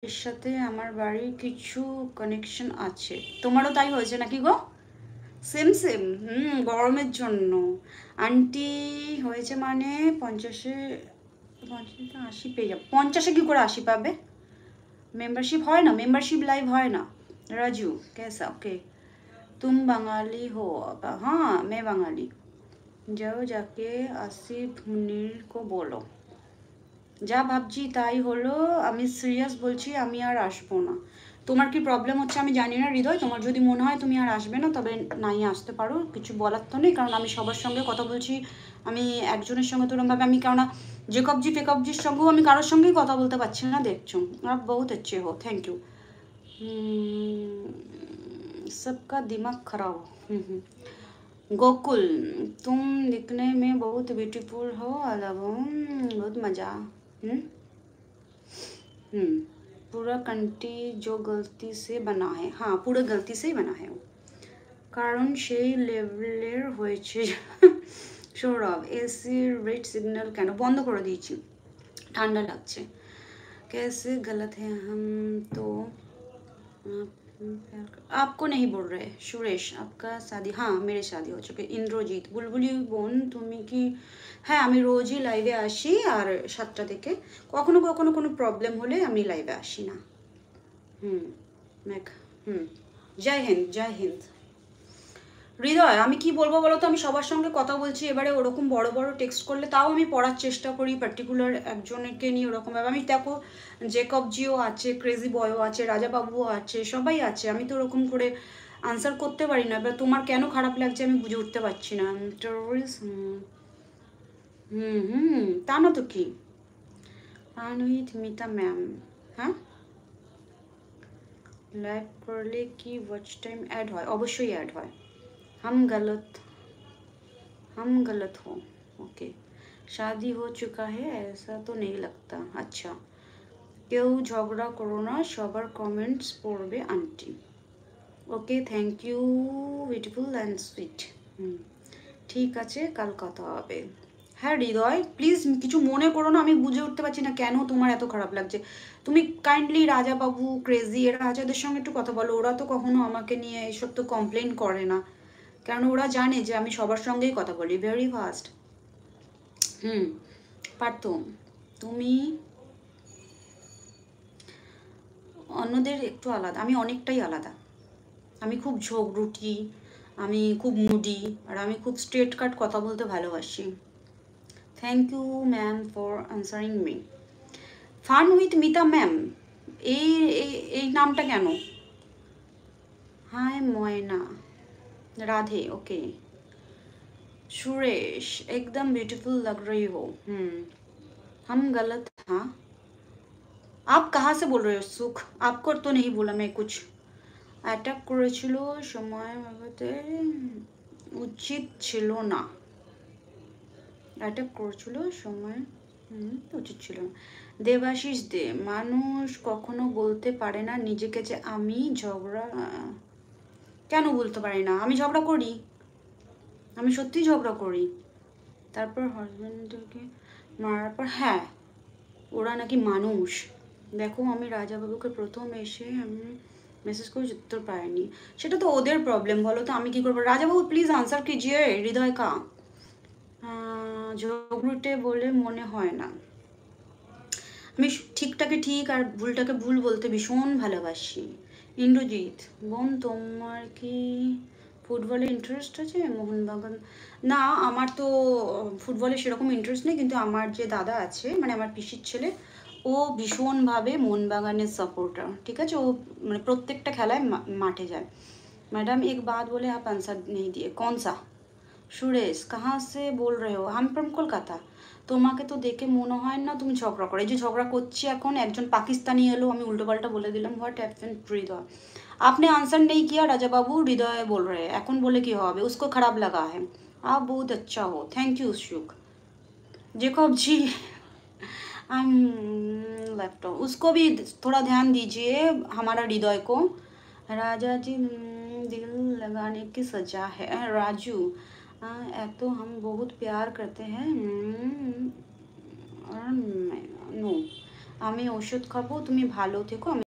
এর সাথে আমার বাড়ির কিছু কানেকশন আছে। তোমারও তাই হয়েছে নাকি গো? Same same. গরমের জন্য। আন্টি হয়েছে মানে 50-এ, 50 80 পেয়ে যাবে। 50-এ কি করে 80 পাবে? मेंबरशिप হয় না, मेंबरशिप लाइव হয় না। राजू कैसा? ओके। तुम बंगाली हो? हाँ मैं बंगाली। जाओ जाके आसिफ मुनीर को बोलो। যা ভাবছি তাই হলো। আমি সিরিয়াস বলছি, আমি আর আসবো না। তোমার কি প্রবলেম হচ্ছে আমি জানি না হৃদয়। তোমার যদি মনে হয় তুমি আর আসবে না, তবে নাই আসতে পারো, কিছু বলার তো নেই। কারণ আমি সবার সঙ্গে কথা বলছি। আমি একজনের সঙ্গে তো এরকমভাবে আমি, কেননা জেকবজি ফেকবজির সঙ্গেও আমি কারোর সঙ্গেই কথা বলতে পারছি না, দেখছো। आप बहुत अच्छे हो, थैंक यू। सबका दिमाग खराब हो। गोकुल, तुम दिखने में बहुत ब्यूटीफुल हो। अलग बहुत मज़ा। हम्म हम्म, पूरा कंटी जो गलती से बना है। हाँ, पूरा गलती से ही बना है वो। কারণ সেই লেভেলের হয়েছে। সৌরভ, এসির রেড সিগন্যাল কেন বন্ধ করে দিয়েছি? ঠান্ডা লাগছে। कैसे गलत है हम तो आपको नहीं बोल रहे। सुरेश, आपका शादी? हाँ मेरे शादी हो चुके। इंद्रजीत, বুলবুলি বোন তুমি কি? হ্যাঁ আমি রোজই লাইভে আসি, আর 7টা থেকে। কখনো কখনো কোনো প্রবলেম হলে আমি লাইভে আসি না। হুম মেঘ, হুম। জয় হিন্দ, জয় হিন্দ। হৃদয়, আমি কি বলবো বলো তো? আমি সবার সঙ্গে কথা বলছি, এবারে ওরকম বড় বড় টেক্সট করলে তাও আমি পড়ার চেষ্টা করি, পার্টিকুলার একজনকে নিয়ে ওরকমভাবে। আমি দেখো, জেকবজিও আছে, ক্রেজি বয়ও আছে, রাজাবাবুও আছে, সবাই আছে। আমি তো ওরকম করে আনসার করতে পারি না। এবার তোমার কেন খারাপ লাগছে আমি বুঝে উঠতে পারছি না। টেরোরিস্ট? তা না তো কি। With Mita ma'am. হ্যাঁ, লাইভ করলে কি ওয়াচ টাইম অ্যাড হয়? অবশ্যই অ্যাড হয়। हम गलत हम गलत हो। ओके। शादी हो चुका है ऐसा तो नहीं लगता। अच्छा, কেউ ঝগড়া করো না, সবার কমেন্টস পড়বে aunty. Okay, thank you, beautiful and sweet. ঠিক আছে, কাল কথা হবে। হ্যাঁ হৃদয়, প্লিজ কিছু মনে করো না। আমি বুঝে উঠতে পারছি না কেন তোমার এত খারাপ লাগছে। তুমি কাইন্ডলি রাজাবাবু, ক্রেজি, এরা আছে, ওদের সঙ্গে একটু কথা বলো। ওরা তো কখনো আমাকে নিয়ে এসব তো কমপ্লেন করে না, কারণ ওরা জানে যে আমি সবার সঙ্গেই কথা বলি ভেরি ফাস্ট। পারতো। তুমি অন্যদের একটু আলাদা, আমি অনেকটাই আলাদা। আমি খুব ঝগড়ুটি, আমি খুব মুডি, আর আমি খুব স্ট্রেট কাট কথা বলতে ভালোবাসি। Thank you ma'am for answering me. Fun with Mita ma'am, এই এই নামটা কেন? Hi Moyna, Radhe, okay. सुरेश, एकदम ब्यूटीफुल लग रही हो। हम गलत? हाँ, आप कहाँ से बोल रहे हो? सुख, आपको तो नहीं बोला मैं कुछ। অ্যাটাক করেছিল সময় ভাবতে উচিত ছিল না। অ্যাটাক করেছিল সময় উচিত ছিল না। দেবাশিস দে, মানুষ কখনো বলতে পারে না নিজেকে যে আমি ঝগড়া। কেন বলতে পারি না? আমি ঝগড়া করি, আমি সত্যিই ঝগড়া করি। তারপর হাজব্যান্ডকে মারার পর, হ্যাঁ ওরা নাকি মানুষ। দেখো, আমি রাজাবাবুকে প্রথম এসে আমি মেসেজ করে উত্তর পাইনি। সেটা তো ওদের প্রবলেম, বলো তো আমি কি করবো? রাজাবাবু প্লিজ আনসার कीजिए হৃদয় কা। ঝগড়ুটে বলে মনে হয় না। আমি ঠিকটাকে ঠিক আর ভুলটাকে ভুল বলতে ভীষণ ভালোবাসি। ইন্দ্রজিৎ, বোন তোমার কি ফুটবলে ইন্টারেস্ট আছে? মোহনবাগান? না, আমার তো ফুটবলে সেরকম ইন্টারেস্ট নেই, কিন্তু আমার যে দাদা আছে, মানে আমার পিসির ছেলে, ও ভীষণভাবে মোহনবাগানের সাপোর্টার। ঠিক আছে, ও মানে প্রত্যেকটা খেলায় মাঠে যায়। मैडम एक बात बोले, आप आंसर नहीं दिए। कौन सा? সুরেশ, কাহা সে বল রে হো? আমি ফ্রম কলকাতা। তোমাকে তো দেখে মনে হয় না তুমি ঝগড়া করো। এই যে ঝগড়া করছি এখন, একজন পাকিস্তানি এলো, আমি উল্টোপাল্টা বলে দিলাম। হোয়াট হ্যাপেন হৃদয়? आपने आंसर नहीं किया राजा बाबू, हृदय बोल रहे हैं। এখন বলে কি হবে? उसको खराब लगा है। आप बहुत अच्छा हो, थैंक यू सुख। जेकब जी, लैपटॉप उसको भी थोड़ा ध्यान दीजिए, हमारा हृदय को। राजा जी, दिल लगाने की सजा है। राजू, तो हम बहुत प्यार करते हैं। नो, আমি ওষুধ খাবো, তুমি ভালো থেকো।